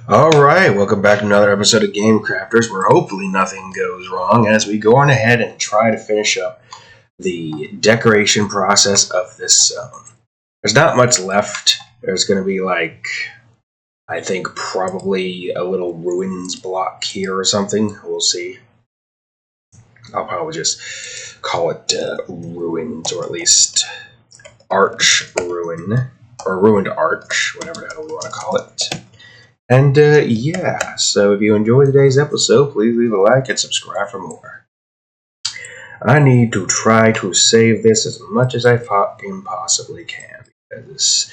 Alright, welcome back to another episode of Game Crafters, where hopefully nothing goes wrong as we go on ahead and try to finish up the decoration process of this zone. There's not much left. There's going to be I think probably a little ruins block here or something. We'll see. I'll probably just call it ruins, or at least arch ruin, or ruined arch, whatever the hell we want to call it. And yeah, so if you enjoyed today's episode, please leave a like and subscribe for more. I need to try to save this as much as I fucking possibly can, because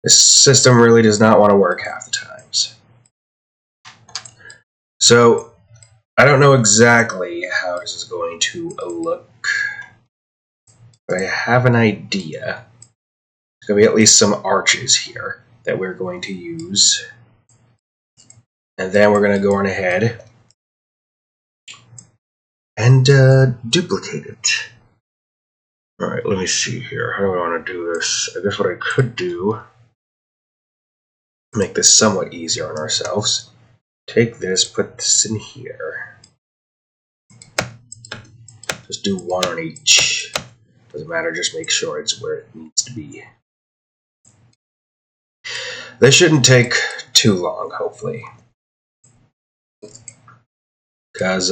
this system really does not want to work half the times. So, I don't know exactly how this is going to look, but I have an idea. There's going to be at least some arches here that we're going to use. And then we're going to go on ahead and duplicate it. Alright, let me see here. How do I want to do this? I guess what I could do, make this somewhat easier on ourselves. Take this, put this in here. Just do one on each. Doesn't matter, just make sure it's where it needs to be. This shouldn't take too long, hopefully. Because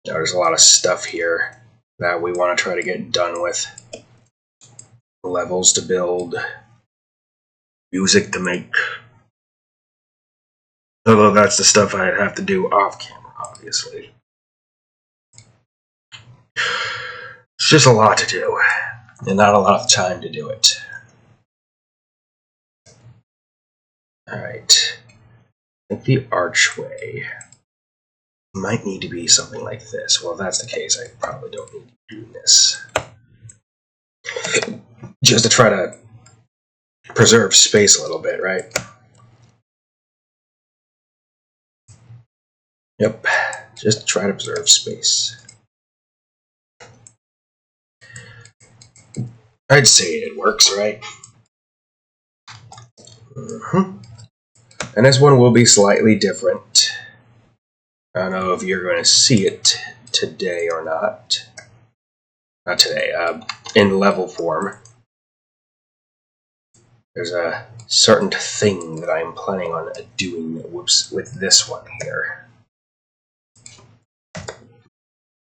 there's a lot of stuff here that we want to try to get done with. Levels to build, music to make. Although that's the stuff I'd have to do off camera, obviously. It's just a lot to do, and not a lot of time to do it. Alright. I think the archway might need to be something like this. Well, if that's the case, I probably don't need to do this. Just to try to preserve space a little bit, right? Yep, just to try to preserve space. I'd say it works, right? And this one will be slightly different. I don't know if you're going to see it today or not. Not today, in level form. There's a certain thing that I'm planning on doing with this one here.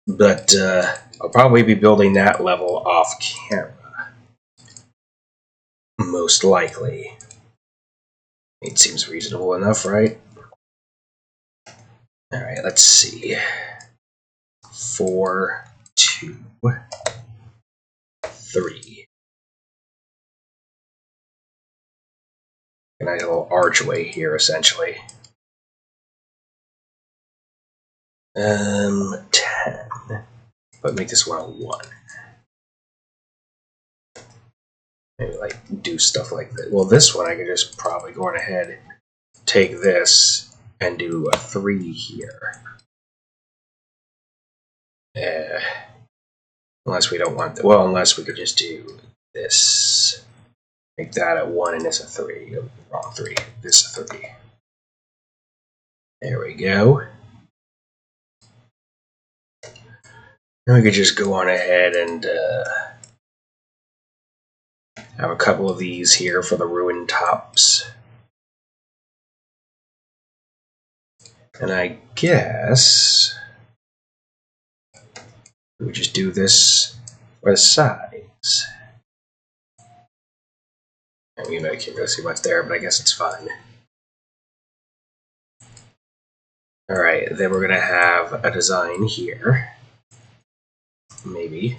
But I'll probably be building that level off camera. Most likely. It seems reasonable enough, right? Alright, let's see. 4, 2, 3. A nice little archway here, essentially. 10. But make this one a 1. Maybe do stuff like that. Well, this one I could just probably go on ahead, take this, and do a 3 here. Unless we don't want that. Well, unless we could just do this. Make that a 1 and this a 3. Wrong 3. This a 3. There we go. Then we could just go on ahead and have a couple of these here for the ruined tops. And I guess we would just do this for the sides. I mean, I can't really see much there, but I guess it's fine. Alright, then we're going to have a design here. Maybe.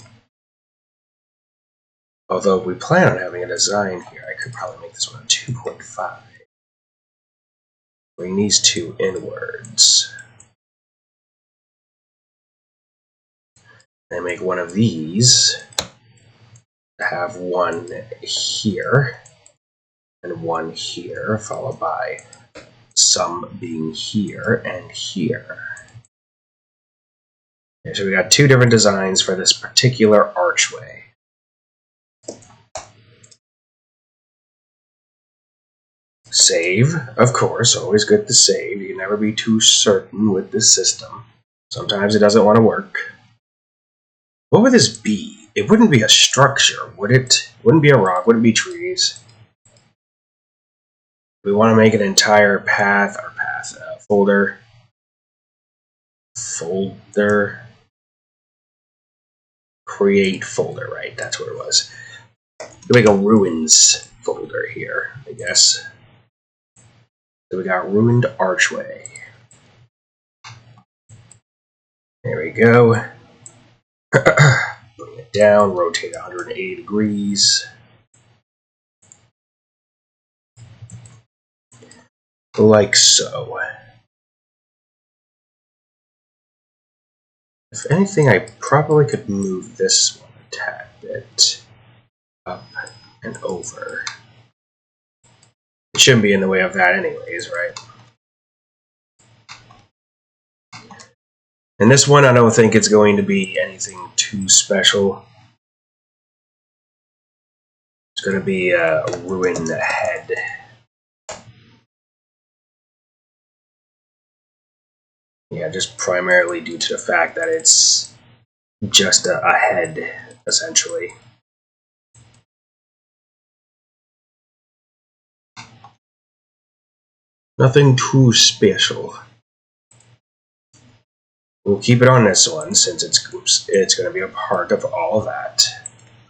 Although if we plan on having a design here, I could probably make this one a 2.5. Bring these two inwards. And make one of these. Have one here. And one here, followed by some being here and here. Okay, so we got 2 different designs for this particular archway. Save, of course, always good to save. You can never be too certain with this system. Sometimes it doesn't want to work. What would this be? It wouldn't be a structure, would it? Wouldn't be a rock, wouldn't be trees. We want to make an entire path, folder, create folder, right? That's what it was. We make a ruins folder here, I guess. So we got ruined archway. There we go. Bring it down, rotate 180 degrees. Like so. If anything, I probably could move this one a tad bit up and over. It shouldn't be in the way of that anyways, right? And this one, I don't think it's going to be anything too special. It's going to be a ruined head. Yeah, just primarily due to the fact that it's just a head, essentially. Nothing too special. We'll keep it on this one since it's going to be a part of all that,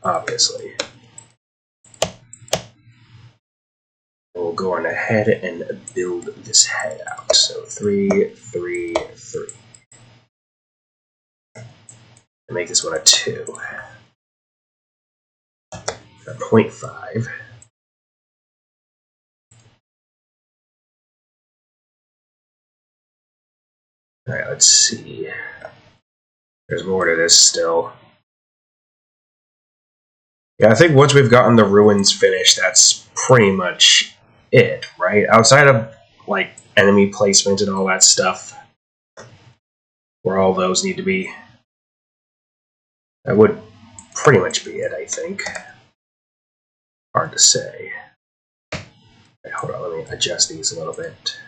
obviously. We'll go on ahead and build this head out. So 3, 3, 3. And make this one a 2. A 0.5. Alright, let's see. There's more to this still. Yeah, I think once we've gotten the ruins finished, that's pretty much it, right? Outside of, like, enemy placement and all that stuff, where all those need to be, that would pretty much be it, I think. Hard to say. Right, hold on, let me adjust these a little bit.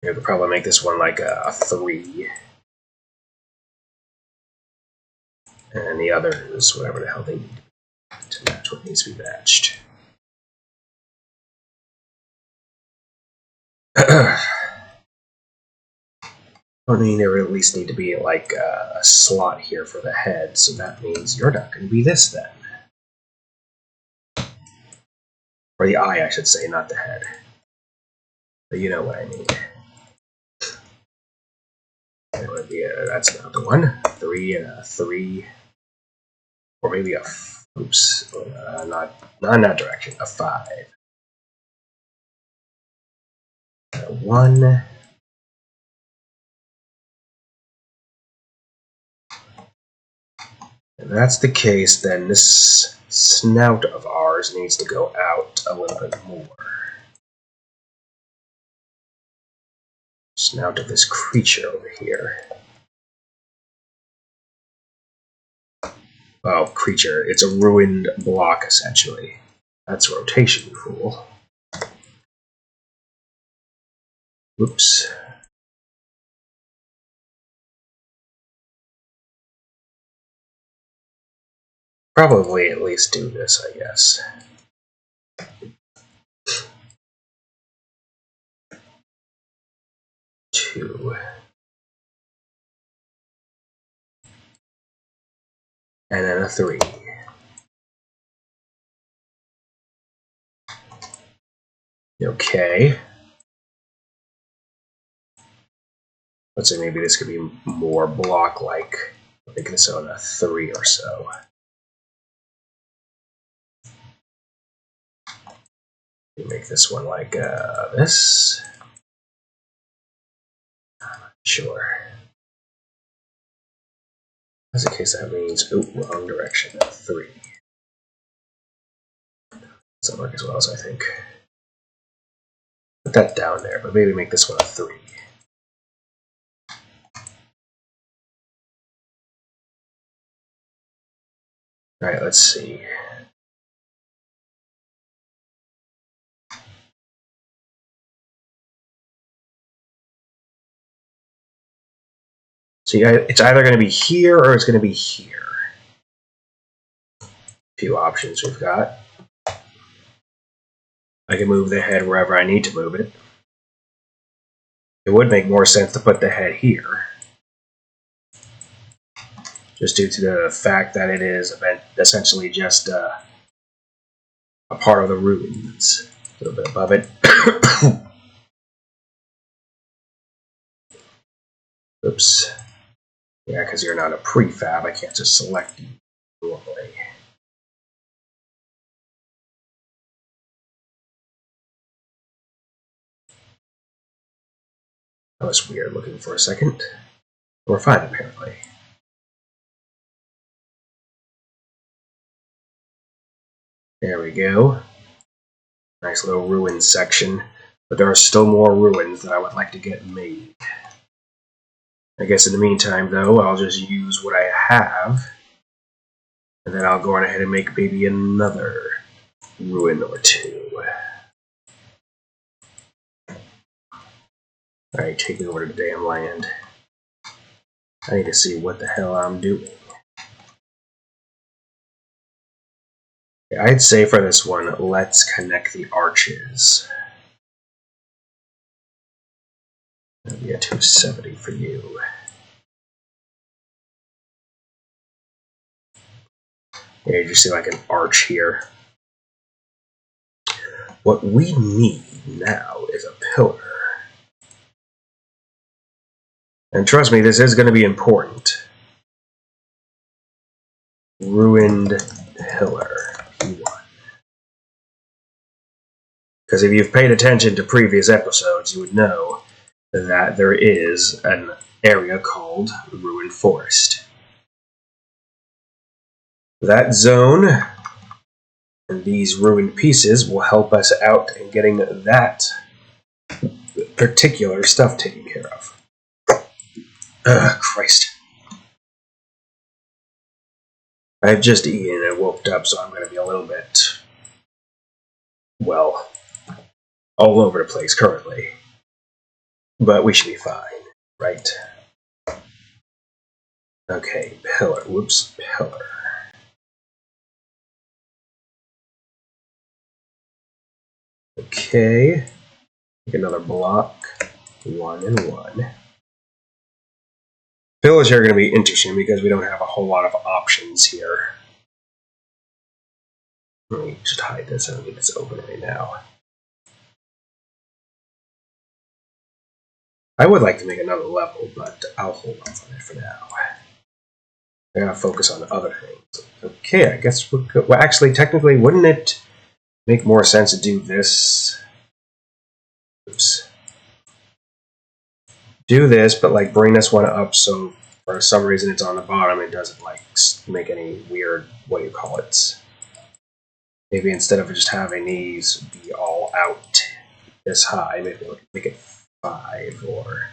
You could probably make this one like a 3. And the others, whatever the hell they need to match what needs to be matched. I mean, there would at least need to be like a slot here for the head, so that means you're not going to be this then. Or the eye, I should say, not the head. But you know what I mean. It would be that's not the one. 3 and a 3. Or maybe a, oops, not in that direction, a 5. A 1. If that's the case, then this snout of ours needs to go out a little bit more. Snout of this creature over here. Well, creature, it's a ruined block, essentially. That's rotation, cool. Whoops. Probably at least do this, I guess. Two. And then a 3. Okay. Let's say maybe this could be more block-like. Make this on a 3 or so. Make this one like this. Sure. As a case, that means, oh, wrong direction, 3. Doesn't work as well as I think. Put that down there, but maybe make this one a 3. Alright, let's see. See, it's either going to be here or it's going to be here. A few options we've got. I can move the head wherever I need to move it. It would make more sense to put the head here, just due to the fact that it is essentially just a part of the ruins. A little bit above it. Oops. Yeah, because you're not a prefab, I can't just select you normally. That was weird looking for a second. We're fine, apparently. There we go. Nice little ruins section. But there are still more ruins that I would like to get made. I guess in the meantime, though, I'll just use what I have. And then I'll go on ahead and make maybe another ruin or two. Alright, take me over to the damn land. I need to see what the hell I'm doing. I'd say for this one, let's connect the arches. That'll be a 270 for you. Yeah, you see like an arch here. What we need now is a pillar. And trust me, this is going to be important. Ruined pillar. Because if you've paid attention to previous episodes, you would know that there is an area called Ruined Forest. That zone and these ruined pieces will help us out in getting that particular stuff taken care of. Christ. I've just eaten and woke up, so I'm going to be a little bit, well, all over the place currently. But we should be fine, right? Okay, pillar. Whoops, pillar. Okay. Make another block. 1 and 1. Pillars here are going to be interesting because we don't have a whole lot of options here. Let me just hide this. I don't think it's open right now. I would like to make another level, but I'll hold off on it for now. I gotta focus on other things. Okay, I guess we're good. Well, actually, technically, wouldn't it make more sense to do this? Oops. Do this, but like bring this one up so for some reason it's on the bottom. It doesn't like make any weird, what do you call it? Maybe instead of just having these be all out this high, maybe we can make it 5 or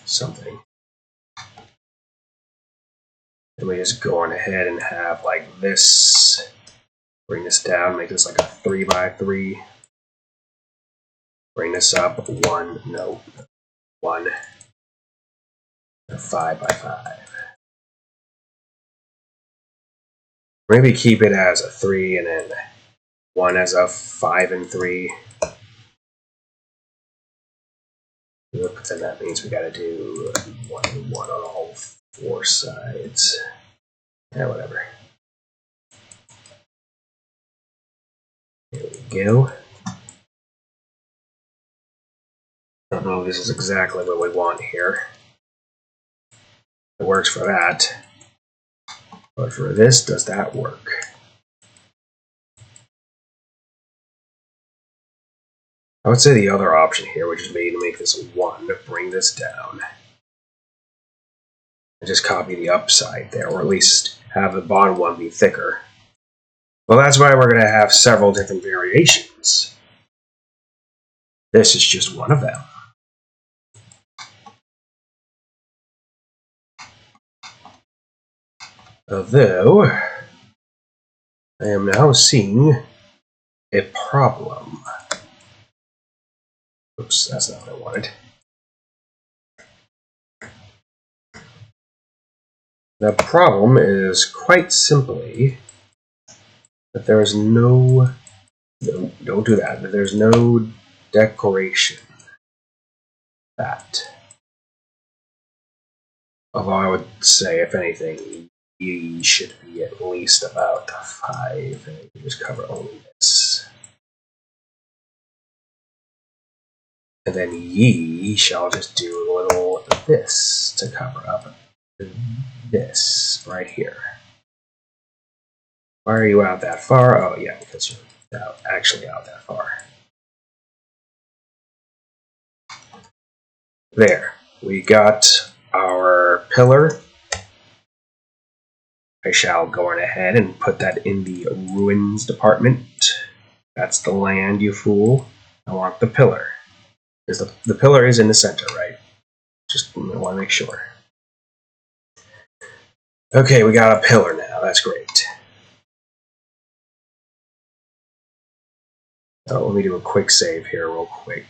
something. And we just go on ahead and have like this. Bring this down, make this like a 3 by 3. Bring this up 1, no, 1. 5 by 5. Maybe keep it as a 3 and then 1 as a 5 and 3. But then that means we gotta do 1 and 1 on all 4 sides. Yeah, whatever. There we go. I don't know if this is exactly what we want here. It works for that. But for this, does that work? I would say the other option here would just be to make this 1, bring this down. And just copy the upside there, or at least have the bottom one be thicker. Well, that's why we're going to have several different variations. This is just one of them. Although, I am now seeing a problem. Oops, that's not what I wanted. The problem is quite simply that there is no, don't do that, that there's no decoration. That. Although I would say, if anything, ye should be at least about 5, and you just cover only this. And then ye shall just do a little this to cover up this right here. Why are you out that far? Oh yeah, because you're actually out that far. There, we got our pillar. I shall go on ahead and put that in the ruins department. That's the land, you fool. I want the pillar. Because the pillar is in the center, right? Just want to make sure. Okay, we got a pillar now. That's great. Oh, let me do a quick save here real quick.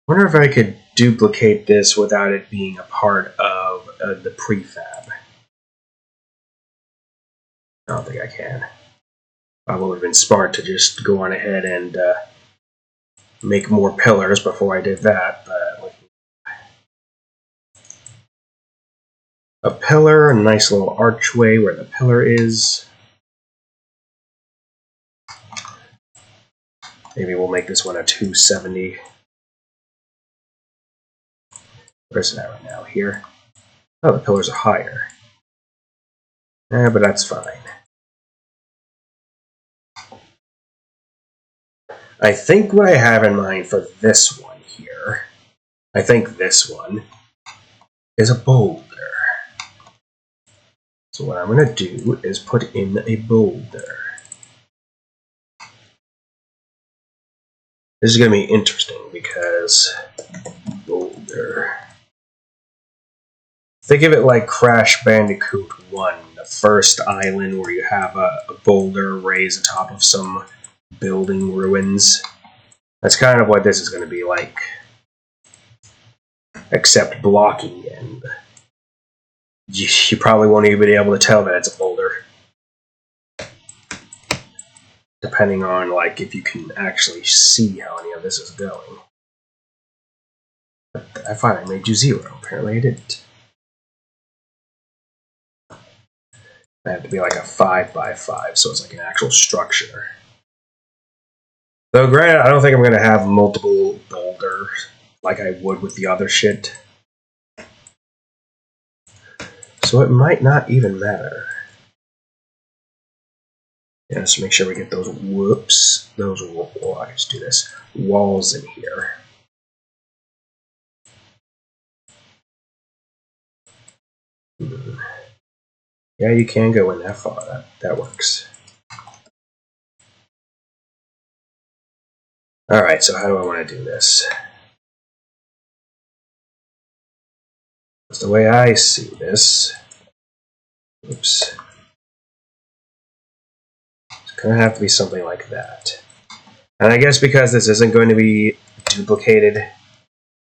I wonder if I could duplicate this without it being a part of the prefab. I don't think I can. Probably would have been smart to just go on ahead and make more pillars before I did that. But a pillar, a nice little archway where the pillar is. Maybe we'll make this one a 270. Where's it at right now? Here. Oh, the pillars are higher. But that's fine. I think what I have in mind for this one here, I think this one is a boulder. So what I'm going to do is put in a boulder. This is going to be interesting because boulder. Think of it like Crash Bandicoot 1, the first island where you have a boulder raised atop of some building ruins. That's kind of what this is going to be like. Except blocky, and you probably won't even be able to tell that it's a boulder. Depending on like if you can actually see how any of this is going. But I finally made you 0. Apparently I didn't. I have to be like a 5x5, so it's like an actual structure. Though granted, I don't think I'm going to have multiple boulders like I would with the other shit. So it might not even matter. Yeah, just make sure we get those I just do this, walls in here. Yeah, you can go in that far. That works. Alright, so how do I want to do this? That's the way I see this. Oops. It's going to have to be something like that. And I guess because this isn't going to be duplicated,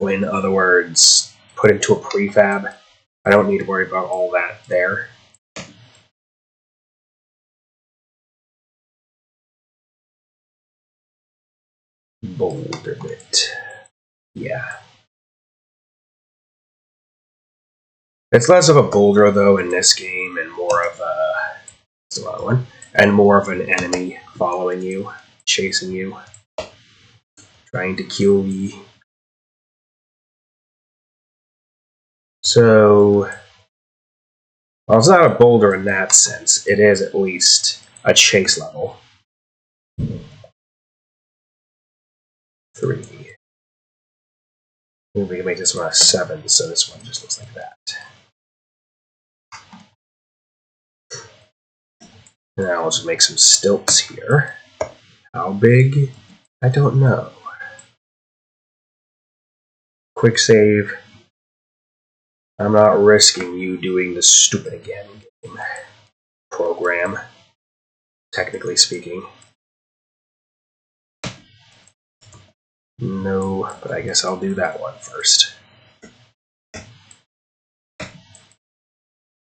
in other words, put into a prefab, I don't need to worry about all that there. Boulder bit. Yeah. It's less of a boulder, though, in this game, and more of a... That's the wrong one. And more of an enemy following you, chasing you, trying to kill you. So... Well, it's not a boulder in that sense. It is at least a chase level. 3. Maybe we can make this one a 7, so this one just looks like that. Now let's make some stilts here. How big? I don't know. Quick save. I'm not risking you doing this stupid again game. program, technically speaking. No, but I guess I'll do that one first.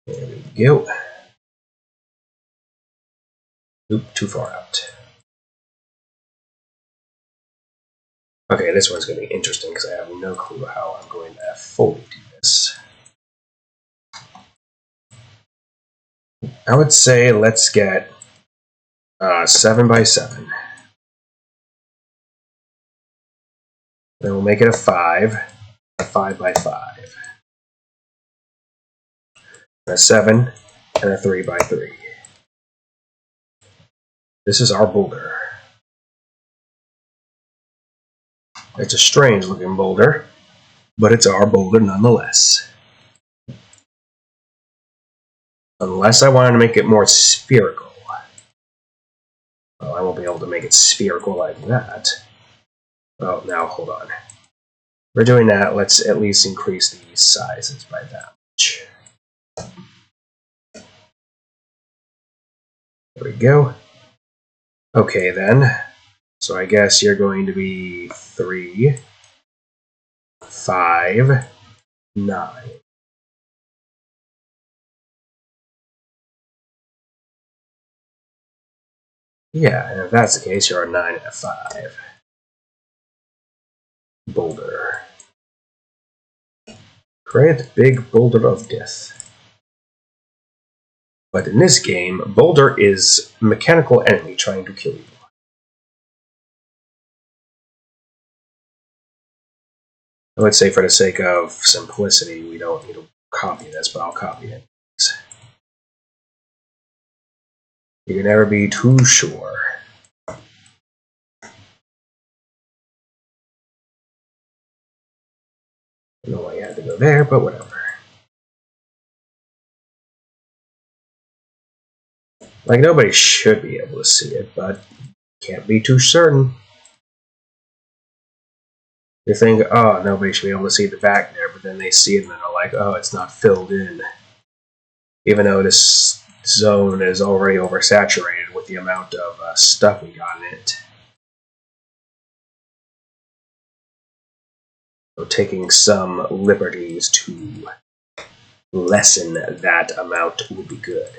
There we go. Oop, too far out. Okay, this one's going to be interesting because I have no clue how I'm going to fully do this. I would say let's get 7 by 7. Then we'll make it a 5 by 5. A 7 and a 3 by 3. This is our boulder. It's a strange looking boulder, but it's our boulder nonetheless. Unless I wanted to make it more spherical. Well, I won't be able to make it spherical like that. Oh, now hold on. We're doing that. Let's at least increase these sizes by that much. There we go. Okay, then. So I guess you're going to be 3, 5, 9. Yeah, and if that's the case, you're a 9 and a 5. Boulder. Create the big boulder of death. But in this game, boulder is a mechanical enemy trying to kill you. I would say for the sake of simplicity, we don't need to copy this, but I'll copy it. You can never be too sure. I don't know why you had to go there, but whatever. Like, nobody should be able to see it, but can't be too certain. You think, oh, nobody should be able to see the back there, but then they see it and they're like, oh, it's not filled in. Even though this zone is already oversaturated with the amount of stuff we got in it. So taking some liberties to lessen that amount would be good.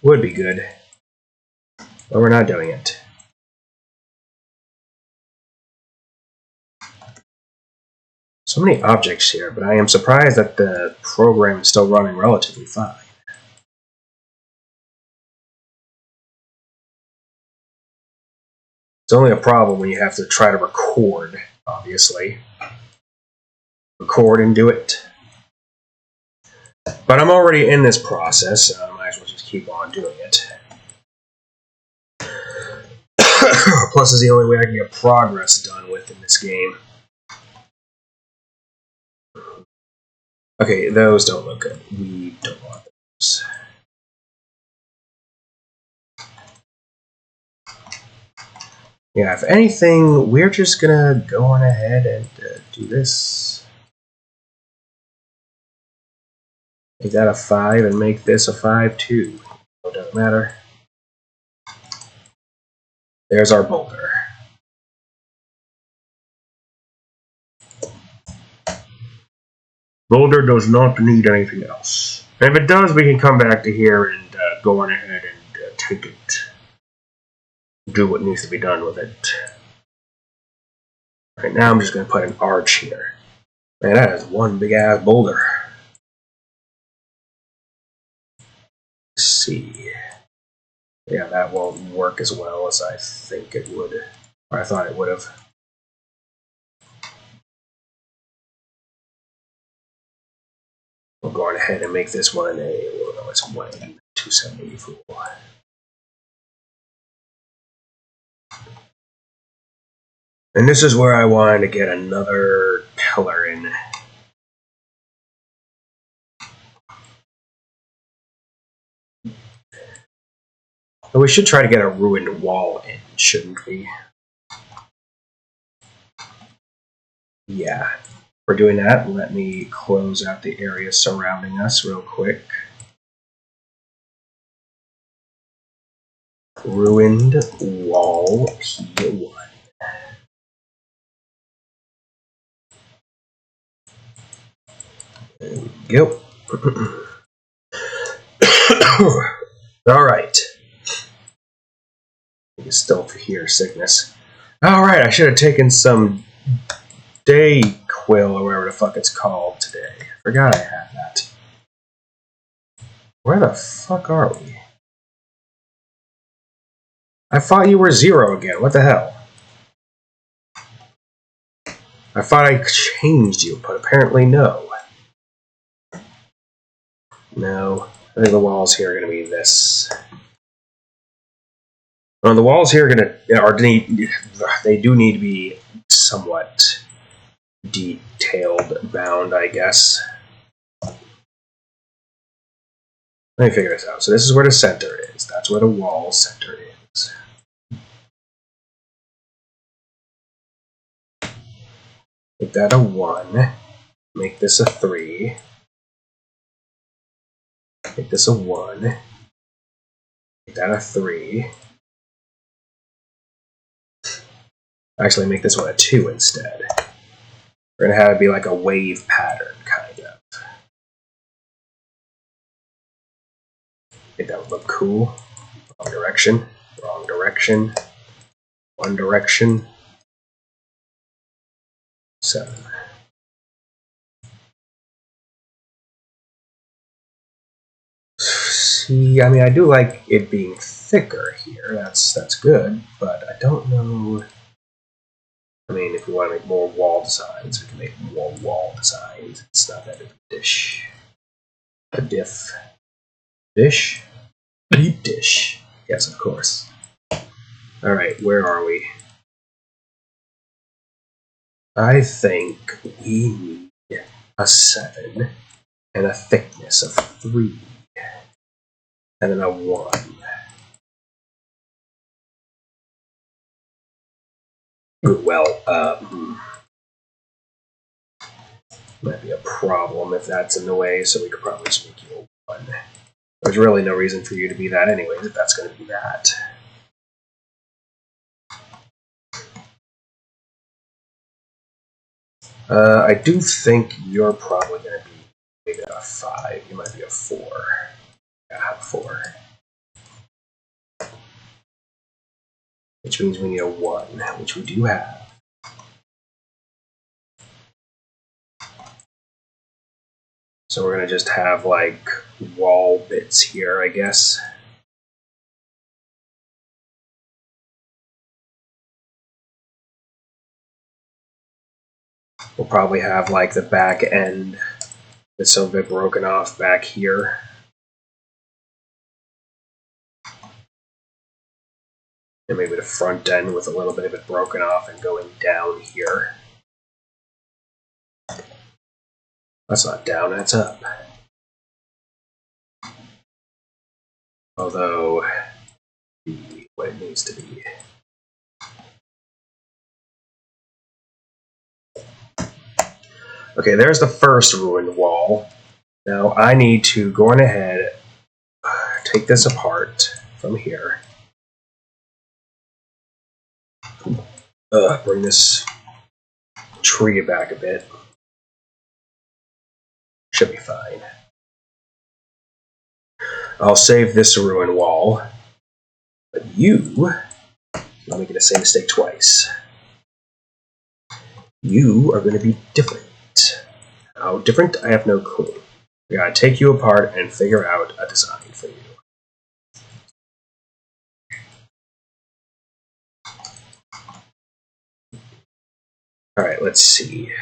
Would be good. But we're not doing it. So many objects here, but I am surprised that the program is still running relatively fine. It's only a problem when you have to try to record, obviously. Record and do it. But I'm already in this process, so I might as well just keep on doing it. Plus, it's the only way I can get progress done with in this game. Okay, those don't look good. We don't want those. Yeah, if anything, we're just gonna go on ahead and do this. Make that a 5 and make this a 5 too. It doesn't matter. There's our boulder. Boulder does not need anything else. And if it does, we can come back to here and go on ahead and take it. Do what needs to be done with it. Right now, I'm just going to put an arch here. Man, that is one big ass boulder. Let's see. Yeah, that won't work as well as I think it would. Or I thought it would have. We'll go on ahead and make this one a, well, no, it's 274. And this is where I wanted to get another pillar in. But we should try to get a ruined wall in, shouldn't we? Yeah. For doing that, let me close out the area surrounding us real quick. ruined wall P1. There we go. Alright. You can still hear sickness. Alright, I should have taken some Dayquil or whatever the fuck it's called today. I forgot I had that. Where the fuck are we? I thought you were 0 again. What the hell? I thought I changed you, but apparently no. No. I think the walls here are going to be this. Well, the walls here are going to... They do need to be somewhat detailed bound, I guess. Let me figure this out. So this is where the center is. That's where the wall center is. Make that a 1. Make this a 3. Make this a 1. Make that a 3. Actually, make this one a 2 instead. We're going to have it be like a wave pattern, kind of. I think that would look cool. Wrong direction. Wrong direction. One direction. 7. See, I mean, I do like it being thicker here. That's good, but I don't know. I mean, if we want to make more wall designs, we can make more wall designs. It's not that big a dish. A diff. Dish? Deep dish. Yes, of course. Alright, where are we? I think we need a 7 and a thickness of 3. And then a 1. Well, might be a problem if that's in the way, so we could probably just make you a 1. There's really no reason for you to be that anyways, if that's going to be that. I do think you're probably going to be maybe a 5. You might be a 4. Yeah, 4. Which means we need a 1, which we do have. So we're going to just have like wall bits here, I guess. We'll probably have like the back end that's a bit broken off back here. And maybe the front end with a little bit of it broken off and going down here. That's not down, that's up. Although, what it needs to be. Okay, there's the first ruined wall. Now I need to go on ahead, take this apart from here. Bring this tree back a bit. Should be fine. I'll save this ruined wall. But you, let me get the same mistake twice. You are going to be different. How different? I have no clue. We gotta take you apart and figure out a design for you. Alright, let's see.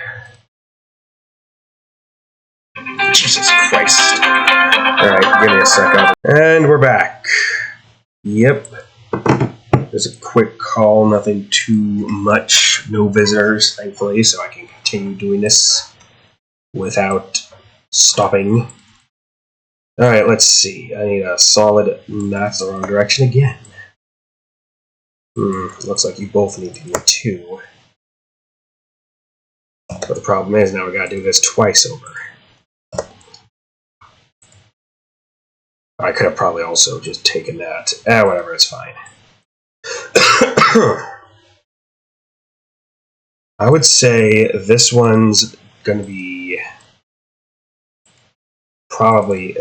Jesus Christ. Alright, give me a second. And we're back. Yep. There's a quick call, nothing too much. No visitors, thankfully, so I can continue doing this without stopping. Alright, let's see. I need a solid... That's the wrong direction again. Looks like you both need to be a 2. But the problem is now we gotta do this twice over. I could have probably also just taken that. Whatever, it's fine. I would say this one's going to be probably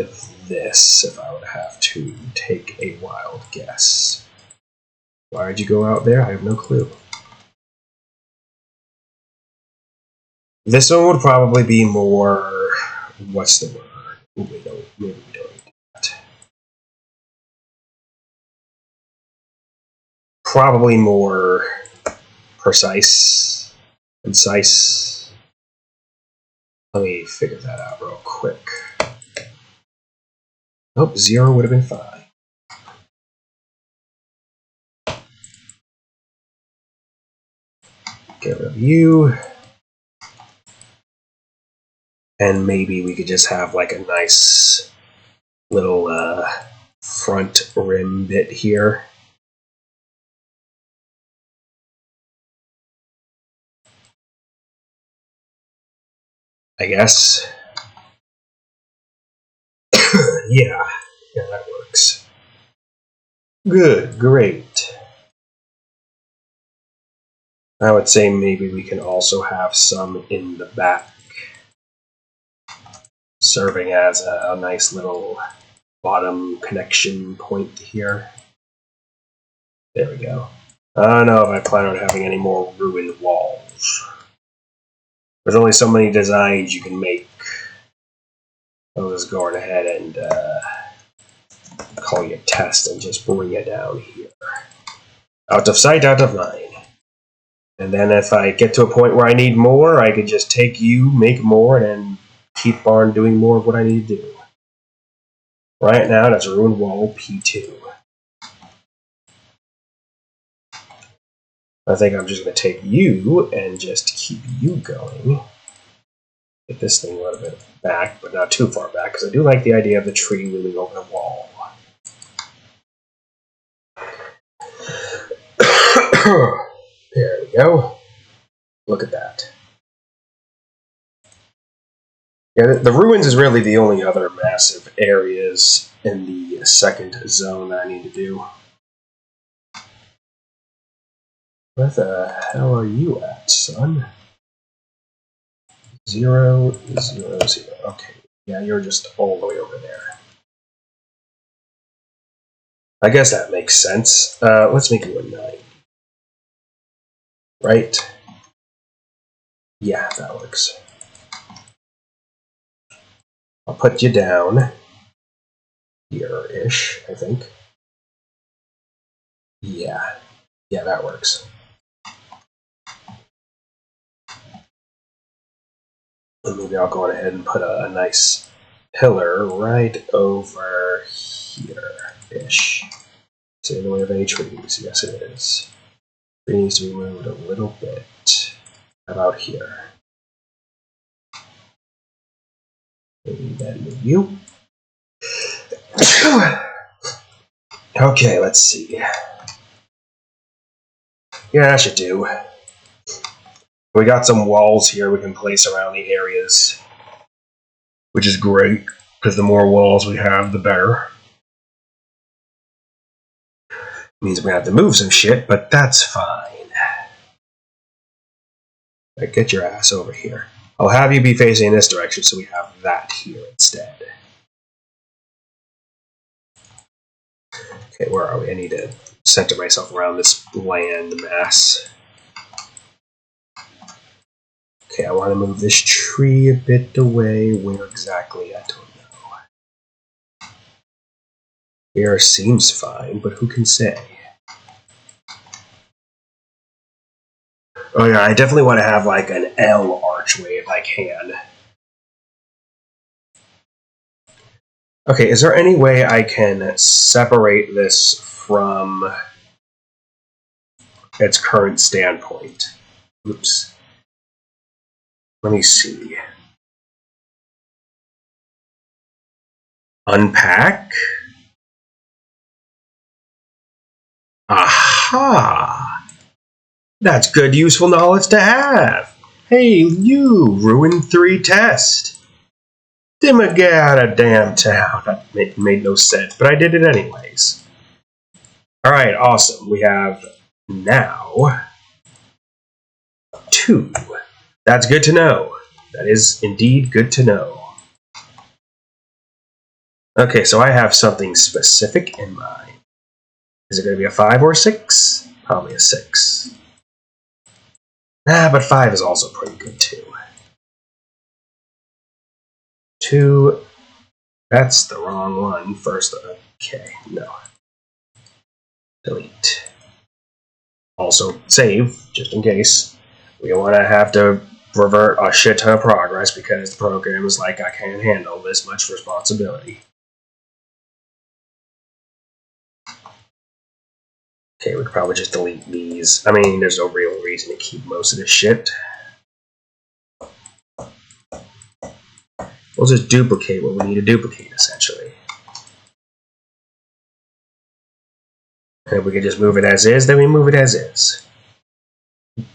this, if I would have to take a wild guess. Why'd you go out there? I have no clue. This one would probably be more... What's the word? Ooh, maybe we don't need that. Probably more precise, concise. Let me figure that out real quick. Nope, 0 would have been fine. Get rid of you. And maybe we could just have like a nice little front rim bit here. I guess. Yeah, that works. Good, great. I would say maybe we can also have some in the back, serving as a nice little bottom connection point here. There we go. I don't know if I plan on having any more ruined walls. There's only so many designs you can make. I'll just go ahead and call you test and just bring it down here. Out of sight, out of mind. And then if I get to a point where I need more, I could just take you, make more, and then keep on doing more of what I need to do. Right now, that's ruined wall P2. I think I'm just going to take you and just keep you going. Get this thing a little bit back, but not too far back, because I do like the idea of the tree looming over the wall. There we go. Look at that. Yeah, the ruins is really the only other massive areas in the second zone that I need to do. Where the hell are you at, son? 0, 0, 0. Okay, yeah, you're just all the way over there. I guess that makes sense. Let's make it a 9. Right? Yeah, that works. I'll put you down here-ish, I think. Yeah, that works. And maybe I'll go ahead and put a nice pillar right over here-ish. Is it in the way of any trees? Yes, it is. It needs to be moved a little bit. How about here? Maybe then move you. Okay, let's see. Yeah, that should do. We got some walls here we can place around the areas, which is great, because the more walls we have, the better. Means we're going to have to move some shit, but that's fine. Right, get your ass over here. I'll have you be facing in this direction, so we have that here instead. Okay, where are we? I need to center myself around this land mass. Okay, I want to move this tree a bit away. Where exactly? I don't know. Here seems fine, but who can say? Oh yeah, I definitely want to have like an L archway if I can. Okay, is there any way I can separate this from its current standpoint? Oops. Let me see. Unpack? Aha! That's good, useful knowledge to have. Hey, you, Ruin 3 test. Dimma get out of damn town. That made no sense, but I did it anyways. Alright, awesome. We have Now, 2. That's good to know. That is indeed good to know. Okay, so I have something specific in mind. Is it going to be a 5 or a 6? Probably a 6. But 5 is also pretty good too. 2. That's the wrong one. First, okay, no. Delete. Also save, just in case. We don't want to have to revert a shit ton of progress because the program is like, I can't handle this much responsibility. Okay, we could probably just delete these. I mean, there's no real reason to keep most of this shit. We'll just duplicate what we need to duplicate, essentially. And if we could just move it as is, then we move it as is. Give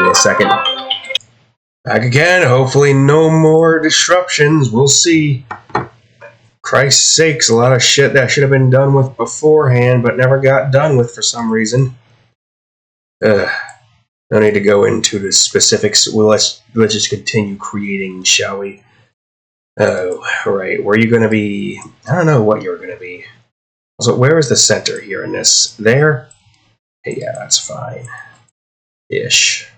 me a second. Back again. Hopefully no more disruptions. We'll see. Christ's sakes, a lot of shit that should have been done with beforehand, but never got done with for some reason. No need to go into the specifics. Well, let's just continue creating, shall we? Oh, right. Where are you going to be? I don't know what you're going to be. So where is the center here in this? There? Hey, yeah, that's fine. Ish.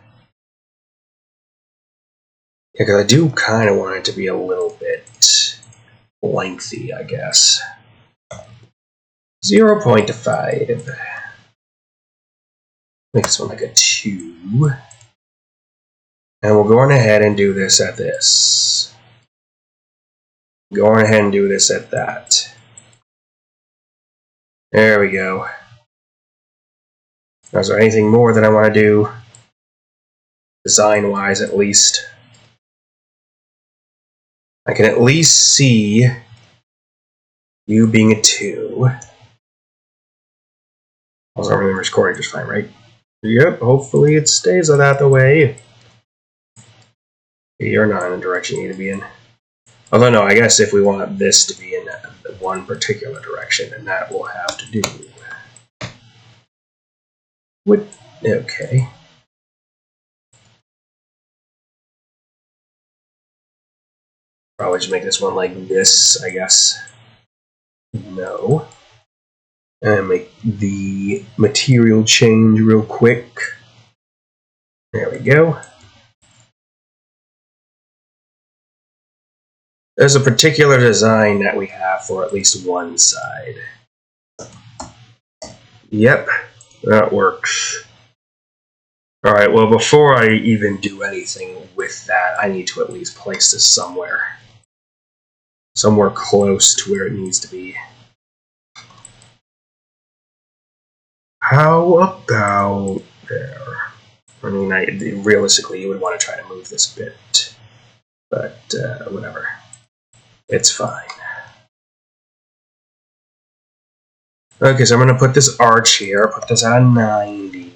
Yeah, because I do kind of want it to be a little bit lengthy, I guess. 0.5. Make this one like a 2. And we'll go on ahead and do this at this. Go on ahead and do this at that. There we go. Now, is there anything more that I want to do? Design-wise, at least. I can at least see you being a 2. Also, I remember scoring just fine, right? Yep, hopefully it stays that the way. You're not in the direction you need to be in. Although, no, I guess if we want this to be in one particular direction, then that will have to do. Okay. Probably just make this one like this, I guess. No. And make the material change real quick. There we go. There's a particular design that we have for at least one side. Yep, that works. Alright, well, before I even do anything with that, I need to at least place this somewhere. Somewhere close to where it needs to be. How about there? I mean, realistically, you would want to try to move this a bit. But, whatever. It's fine. Okay, so I'm going to put this arch here. Put this at a 90.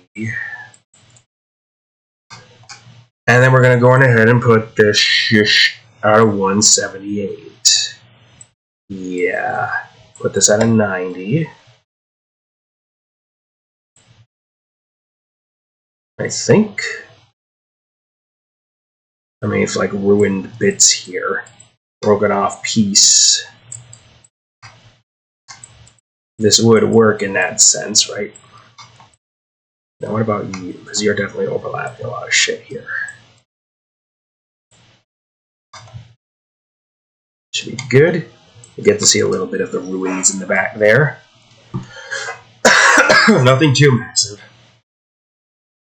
And then we're going to go on ahead and put this shish at a 178. Yeah. Put this at a 90. I think. I mean, it's like ruined bits here. Broken off piece. This would work in that sense, right? Now, what about you? Because you're definitely overlapping a lot of shit here. Should be good. You get to see a little bit of the ruins in the back there. Nothing too massive.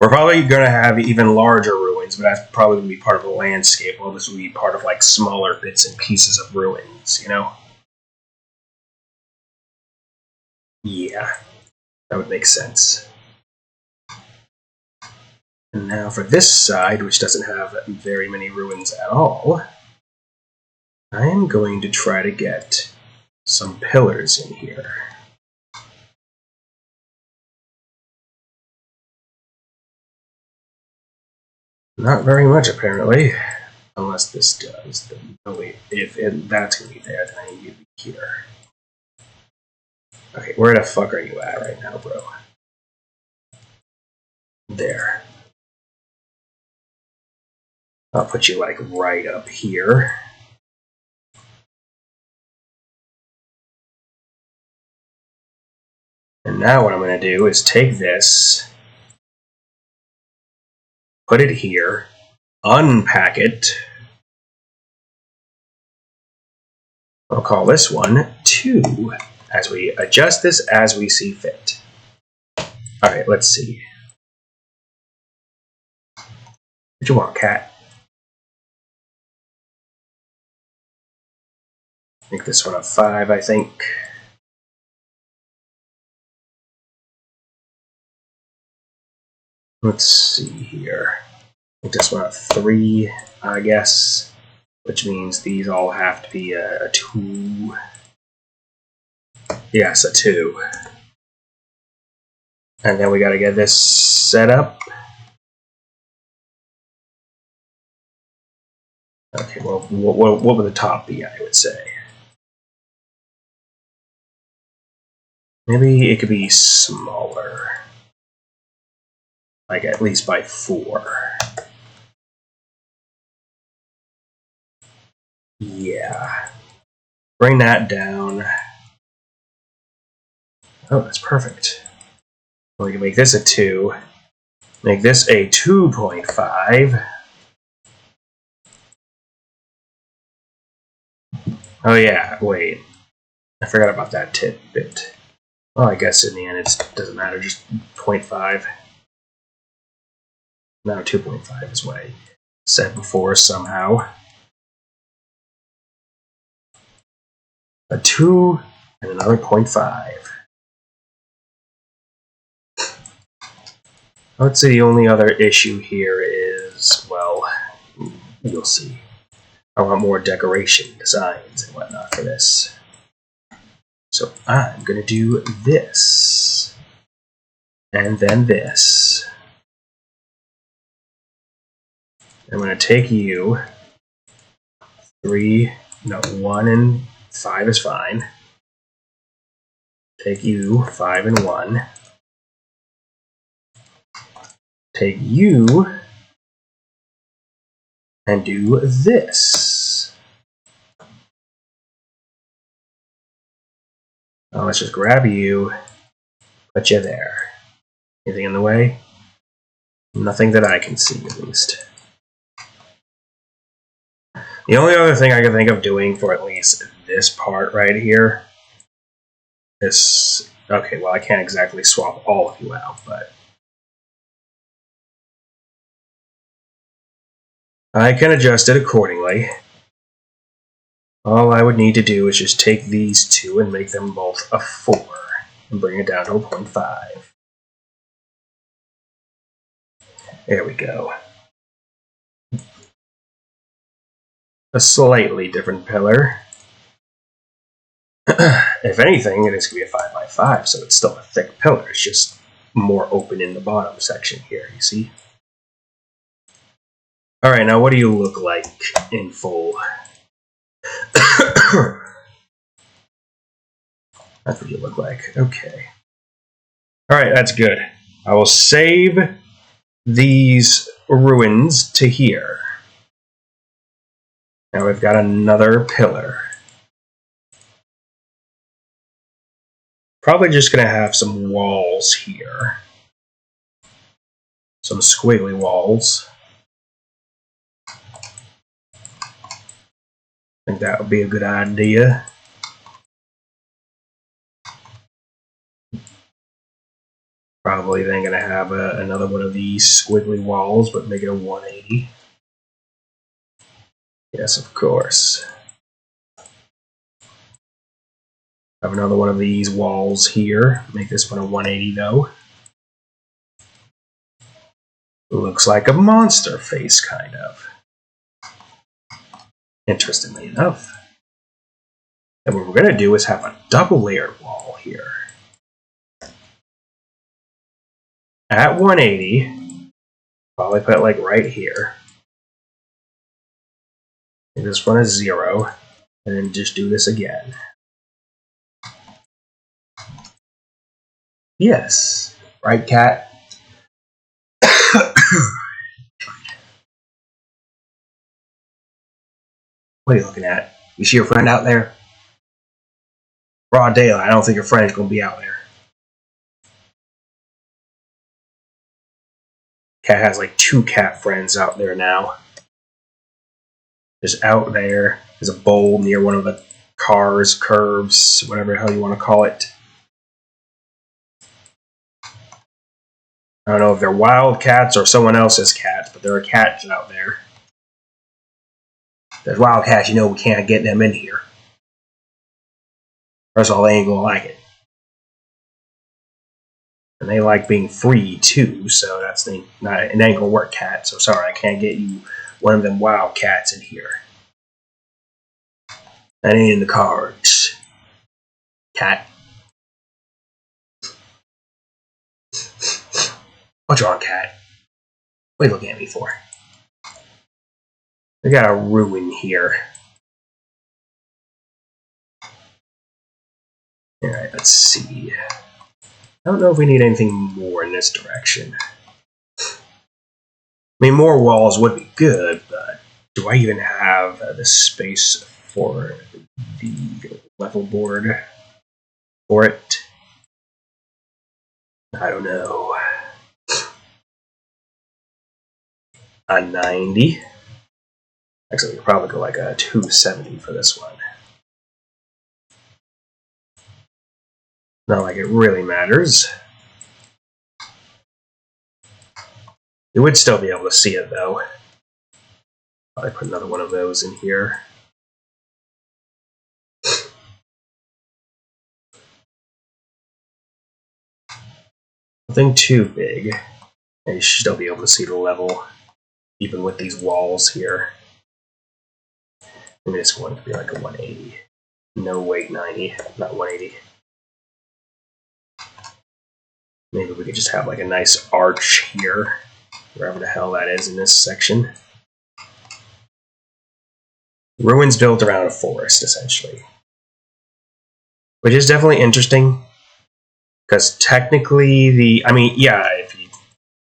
We're probably going to have even larger ruins, but that's probably going to be part of the landscape, while this will be part of like smaller bits and pieces of ruins, you know? Yeah, that would make sense. And now for this side, which doesn't have very many ruins at all, I am going to try to get some pillars in here. Not very much, apparently. Unless this does. Oh, wait. If that's going to be there, then I need to be here. Okay, where the fuck are you at right now, bro? There. I'll put you like right up here. And now what I'm going to do is take this, put it here, unpack it. I'll call this one 2 as we adjust this as we see fit. Alright, let's see. What you want, cat? Make this one a 5, I think. Let's see here. Make this one a 3, I guess. Which means these all have to be a 2. Yes, a 2. And then we gotta get this set up. Okay, well, what would the top be, I would say? Maybe it could be smaller. Like at least by 4. Yeah. Bring that down. Oh, that's perfect. We can make this a 2. Make this a 2.5. Oh yeah, wait. I forgot about that tidbit. Well, I guess in the end it doesn't matter, just 0.5. No, 2.5 is what I said before somehow. A 2 and another 0.5. I would say the only other issue here is, well, you'll see. I want more decoration designs and whatnot for this. So I'm going to do this. And then this. I'm going to take you. 1 and 5 is fine. Take you, 5 and 1. Take you. And do this. Now let's just grab you. Put you there. Anything in the way? Nothing that I can see, at least. The only other thing I can think of doing for at least this part right here is... Okay, well, I can't exactly swap all of you out, but... I can adjust it accordingly. All I would need to do is just take these two and make them both a 4 and bring it down to a 0.5. There we go. A slightly different pillar. If anything, it is going to be a 5x5, so it's still a thick pillar. It's just more open in the bottom section here, you see? Alright, now what do you look like in full? That's what you look like. Okay. Alright, that's good. I will save these ruins to here. Now we've got another pillar. Probably just going to have some walls here. Some squiggly walls. I think that would be a good idea. Probably then going to have another one of these squiggly walls, but make it a 180. Yes, of course. Have another one of these walls here. Make this one a 180 though. Looks like a monster face, kind of. Interestingly enough. And what we're going to do is have a double layered wall here. At 180, probably put it like right here. And this one is 0, and then just do this again. Yes. Right, cat? What are you looking at? You see your friend out there? Broad daylight. I don't think your friend's going to be out there. Cat has like 2 cat friends out there now. Just out there. There's a bowl near one of the cars, curves, whatever the hell you want to call it. I don't know if they're wild cats or someone else's cats, but there are cats out there. If there's wild cats, you know we can't get them in here. First of all, they ain't gonna like it. And they like being free too, so that's not an ain't gonna work, cat. So sorry, I can't get you one of them wild cats in here. That ain't in the cards. Cat. What's wrong, cat? What are you looking at me for? We got a ruin here. Alright, let's see. I don't know if we need anything more in this direction. I mean, more walls would be good, but do I even have the space for the level board for it? I don't know. A 90. Actually, we could probably go like a 270 for this one. Not like it really matters. You would still be able to see it though. Probably put another one of those in here. Nothing too big. And you should still be able to see the level, even with these walls here. I mean, it's going to be like a 180. No, wait, 90, not 180. Maybe we could just have like a nice arch here, wherever the hell that is in this section. Ruins built around a forest, essentially. Which is definitely interesting, because technically if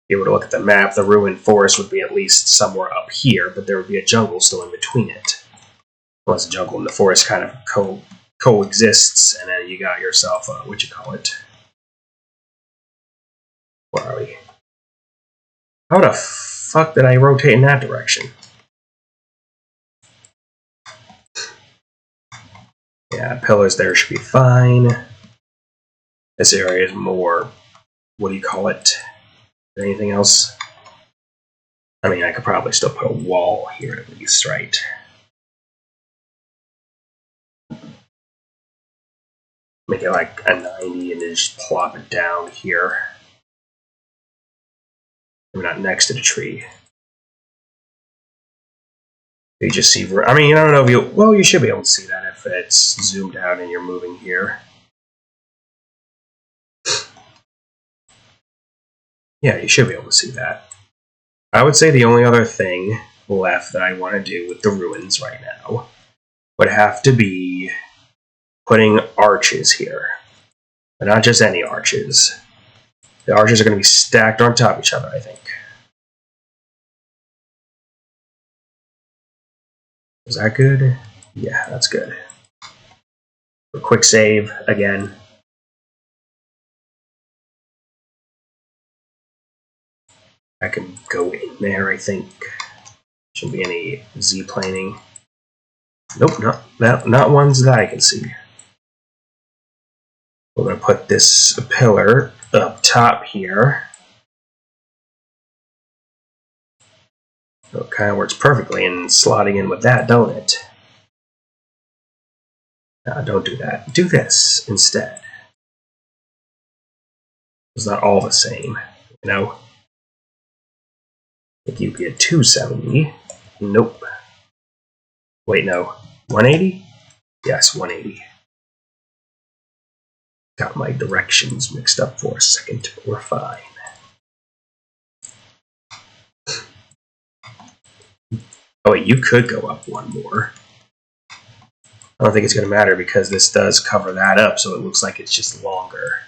you were to look at the map, the ruined forest would be at least somewhere up here, but there would be a jungle still in between it. Unless the jungle and the forest kind of coexists, and then you got yourself what you call it. Where are we? How the fuck did I rotate in that direction? Yeah, pillars there should be fine. This area is more, what do you call it? Anything else? I mean, I could probably still put a wall here at least, right? Make it like a 90 and then just plop it down here. Maybe not next to the tree. You just see, I mean, I don't know if you, well, you should be able to see that if it's zoomed out and you're moving here. Yeah, you should be able to see that. I would say the only other thing left that I want to do with the ruins right now would have to be putting arches here. But not just any arches. The arches are going to be stacked on top of each other, I think. Is that good? Yeah, that's good. A quick save again. I can go in there, I think. Shouldn't be any Z-planing. Nope, not ones that I can see. We're going to put this pillar up top here. So it kind of works perfectly in slotting in with that, don't it? No, don't do that. Do this instead. It's not all the same, you know? I think you'd be at 270. Nope. Wait, no. 180? Yes, 180. Got my directions mixed up for a second. We're fine. Oh wait, you could go up one more. I don't think it's going to matter because this does cover that up, so it looks like it's just longer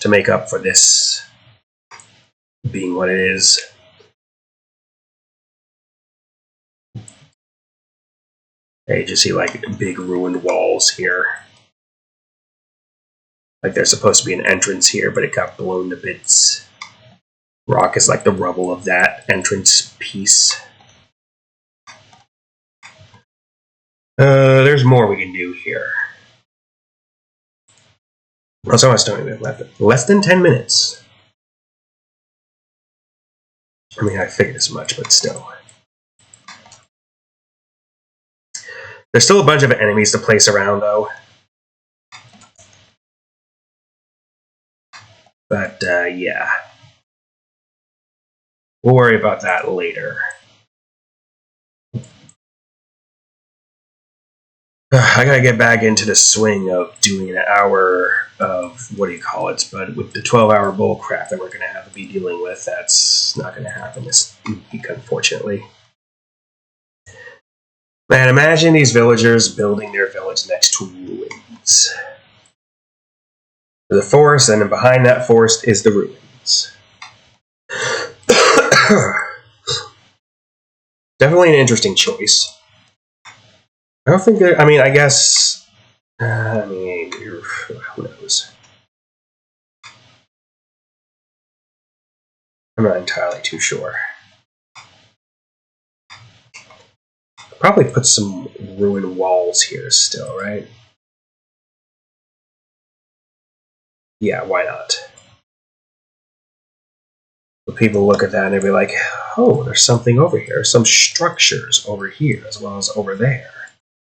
to make up for this being what it is. Hey, you just see like big ruined walls here. Like there's supposed to be an entrance here, but it got blown to bits. Rock is like the rubble of that entrance piece. There's more we can do here. Oh, so much time we have left. Less than 10 minutes. I mean, I figured as much, but still. There's still a bunch of enemies to place around, though. But, yeah. We'll worry about that later. I gotta get back into the swing of doing an hour of, what do you call it, but with the 12-hour bullcrap that we're gonna have to be dealing with, that's not gonna happen this week, unfortunately. Man, imagine these villagers building their village next to ruins. There's a forest, and then behind that forest is the ruins. Definitely an interesting choice. I don't think I mean, I guess... who knows? I'm not entirely too sure. Probably put some ruined walls here still, right? Yeah, why not? But people look at that and they'll be like, oh, there's something over here. Some structures over here as well as over there.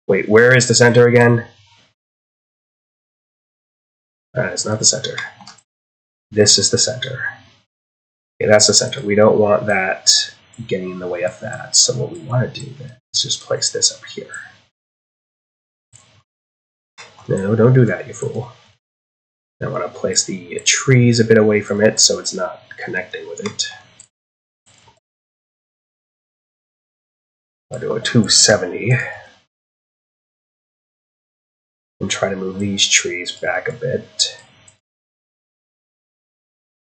Wait, where is the center again? It's not the center. This is the center. Okay, that's the center. We don't want that getting in the way of that. So what we want to do then is just place this up here. No, don't do that, you fool. I want to place the trees a bit away from it so it's not connecting with it. I'll do a 270. And try to move these trees back a bit.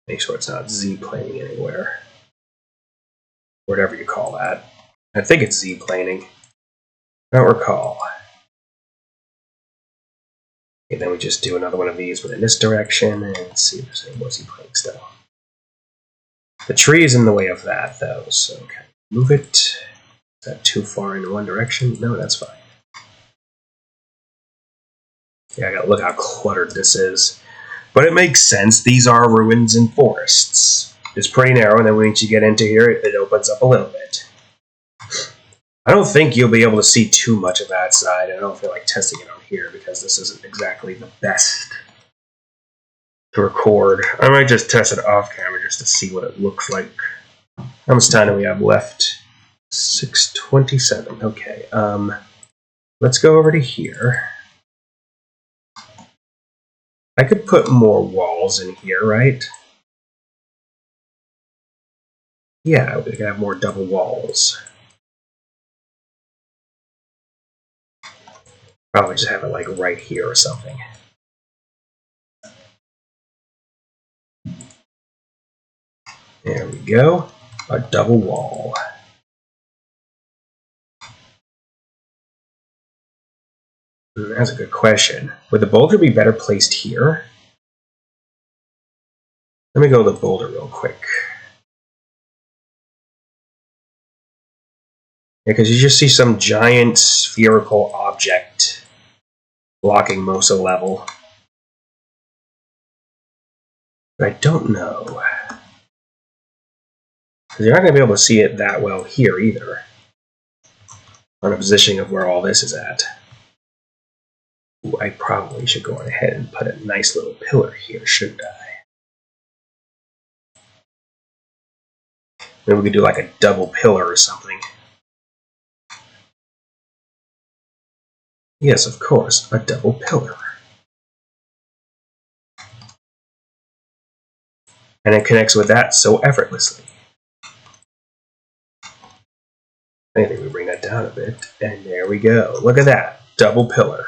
Make sure it's not Z-planing anywhere. Whatever you call that. I think it's Z-planing. I don't recall. Okay, then we just do another one of these within this direction and see if there's any more Z-planing still. The tree is in the way of that, though, so okay. Move it. Is that too far in one direction? No, that's fine. Yeah, I gotta look how cluttered this is. But it makes sense. These are ruins and forests. It's pretty narrow, and then once you get into here, it opens up a little bit. I don't think you'll be able to see too much of that side. I don't feel like testing it on here because this isn't exactly the best to record. I might just test it off camera just to see what it looks like. How much time do we have left? 6:27. Okay. Let's go over to here. I could put more walls in here, right? Yeah, we could have more double walls. Probably just have it like right here or something. There we go. A double wall. That's a good question. Would the boulder be better placed here? Let me go to the boulder real quick. Yeah, because you just see some giant spherical object blocking most of the level. But I don't know. Because you're not going to be able to see it that well here either. On a positioning of where all this is at. Ooh, I probably should go on ahead and put a nice little pillar here, shouldn't I? Maybe we could do like a double pillar or something. Yes, of course, a double pillar. And it connects with that so effortlessly. I think we bring that down a bit, and there we go. Look at that, double pillar.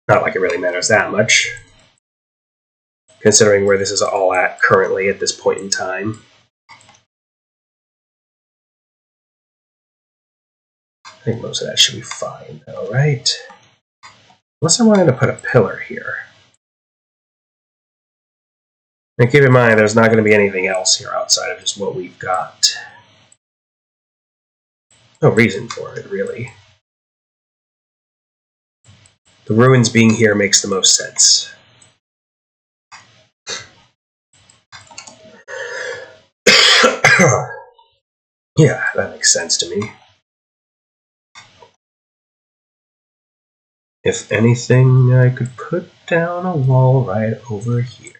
Not like it really matters that much. considering where this is all at currently at this point in time. I think most of that should be fine, though, right? Unless I wanted to put a pillar here. And keep in mind, there's not going to be anything else here outside of just what we've got. No reason for it, really. The ruins being here makes the most sense. Yeah, that makes sense to me. If anything, I could put down a wall right over here.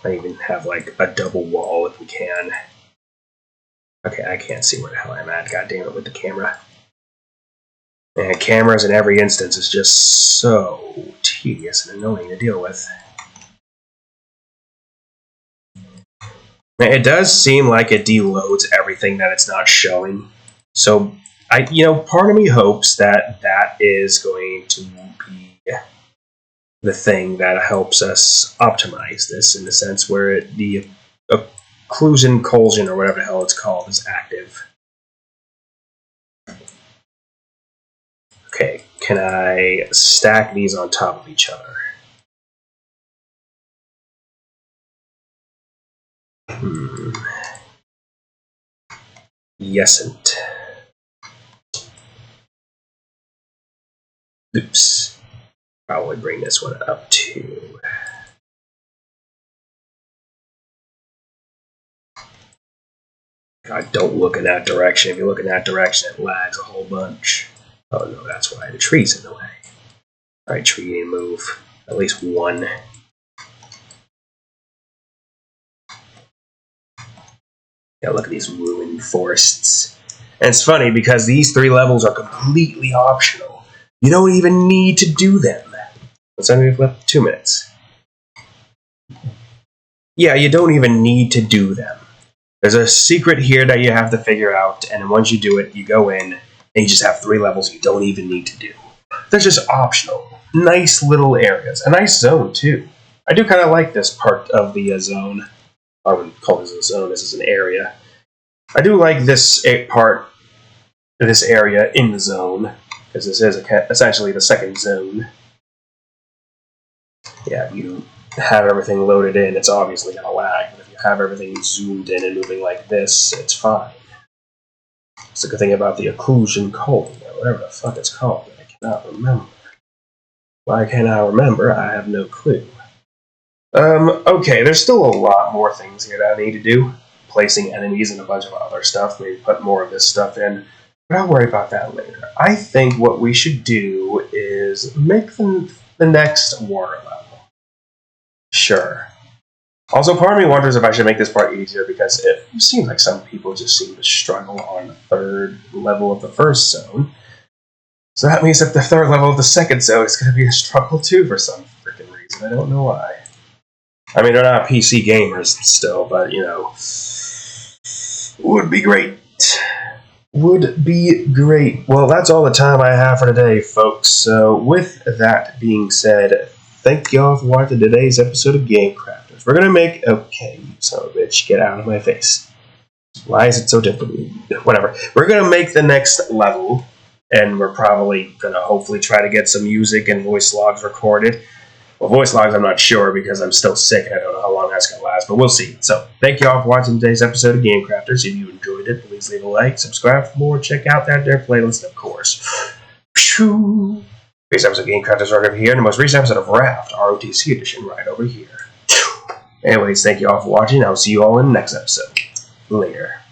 I even have like a double wall if we can. Okay, I can't see where the hell I'm at. God damn it with the camera. And cameras in every instance is just so tedious and annoying to deal with. It does seem like it deloads everything that it's not showing. So, part of me hopes that that is going to be the thing that helps us optimize this in the sense where the occlusion collision or whatever the hell it's called is active. Okay, can I stack these on top of each other? Yesn't. Oops. Probably bring this one up too. God, don't look in that direction. If you look in that direction, it lags a whole bunch. Oh no, that's why. The tree's in the way. Alright, tree, you move. At least one. Yeah, look at these ruined forests. And it's funny because these 3 levels are completely optional. You don't even need to do them. What's that? We've left 2 minutes. Yeah, you don't even need to do them. There's a secret here that you have to figure out, and once you do it, you go in, and you just have 3 levels you don't even need to do. They're just optional. Nice little areas. A nice zone, too. I do kind of like this part of the zone. I wouldn't call this a zone, this is an area. I do like this part, this area in the zone, because this is essentially the second zone. Yeah, if you have everything loaded in, it's obviously going to lag, but if you have everything zoomed in and moving like this, it's fine. It's the good thing about the occlusion collision, or whatever the fuck it's called, I cannot remember. Why can't I remember? I have no clue. Okay, there's still a lot more things here that I need to do. Placing enemies and a bunch of other stuff, maybe put more of this stuff in. But I'll worry about that later. I think what we should do is make the next water level. Sure. Also, part of me wonders if I should make this part easier because it seems like some people just seem to struggle on the 3rd level of the first zone. So that means that the 3rd level of the second zone is going to be a struggle too for some freaking reason. I don't know why. I mean, they're not PC gamers still, but, would be great. Would be great. Well, that's all the time I have for today, folks. So, with that being said, thank y'all for watching today's episode of Game Crafters. We're gonna make... Okay, you son of a bitch, get out of my face. Why is it so difficult? Whatever. We're gonna make the next level, and we're probably gonna hopefully try to get some music and voice logs recorded. Well, voice logs, I'm not sure because I'm still sick and I don't know how long that's going to last, but we'll see. So, thank you all for watching today's episode of Game Crafters. If you enjoyed it, please leave a like, subscribe for more, check out that their playlist, and of course, this episode of Game Crafters right over here, and the most recent episode of Raft, ROTC edition, right over here. Anyways, thank you all for watching. I'll see you all in the next episode. Later.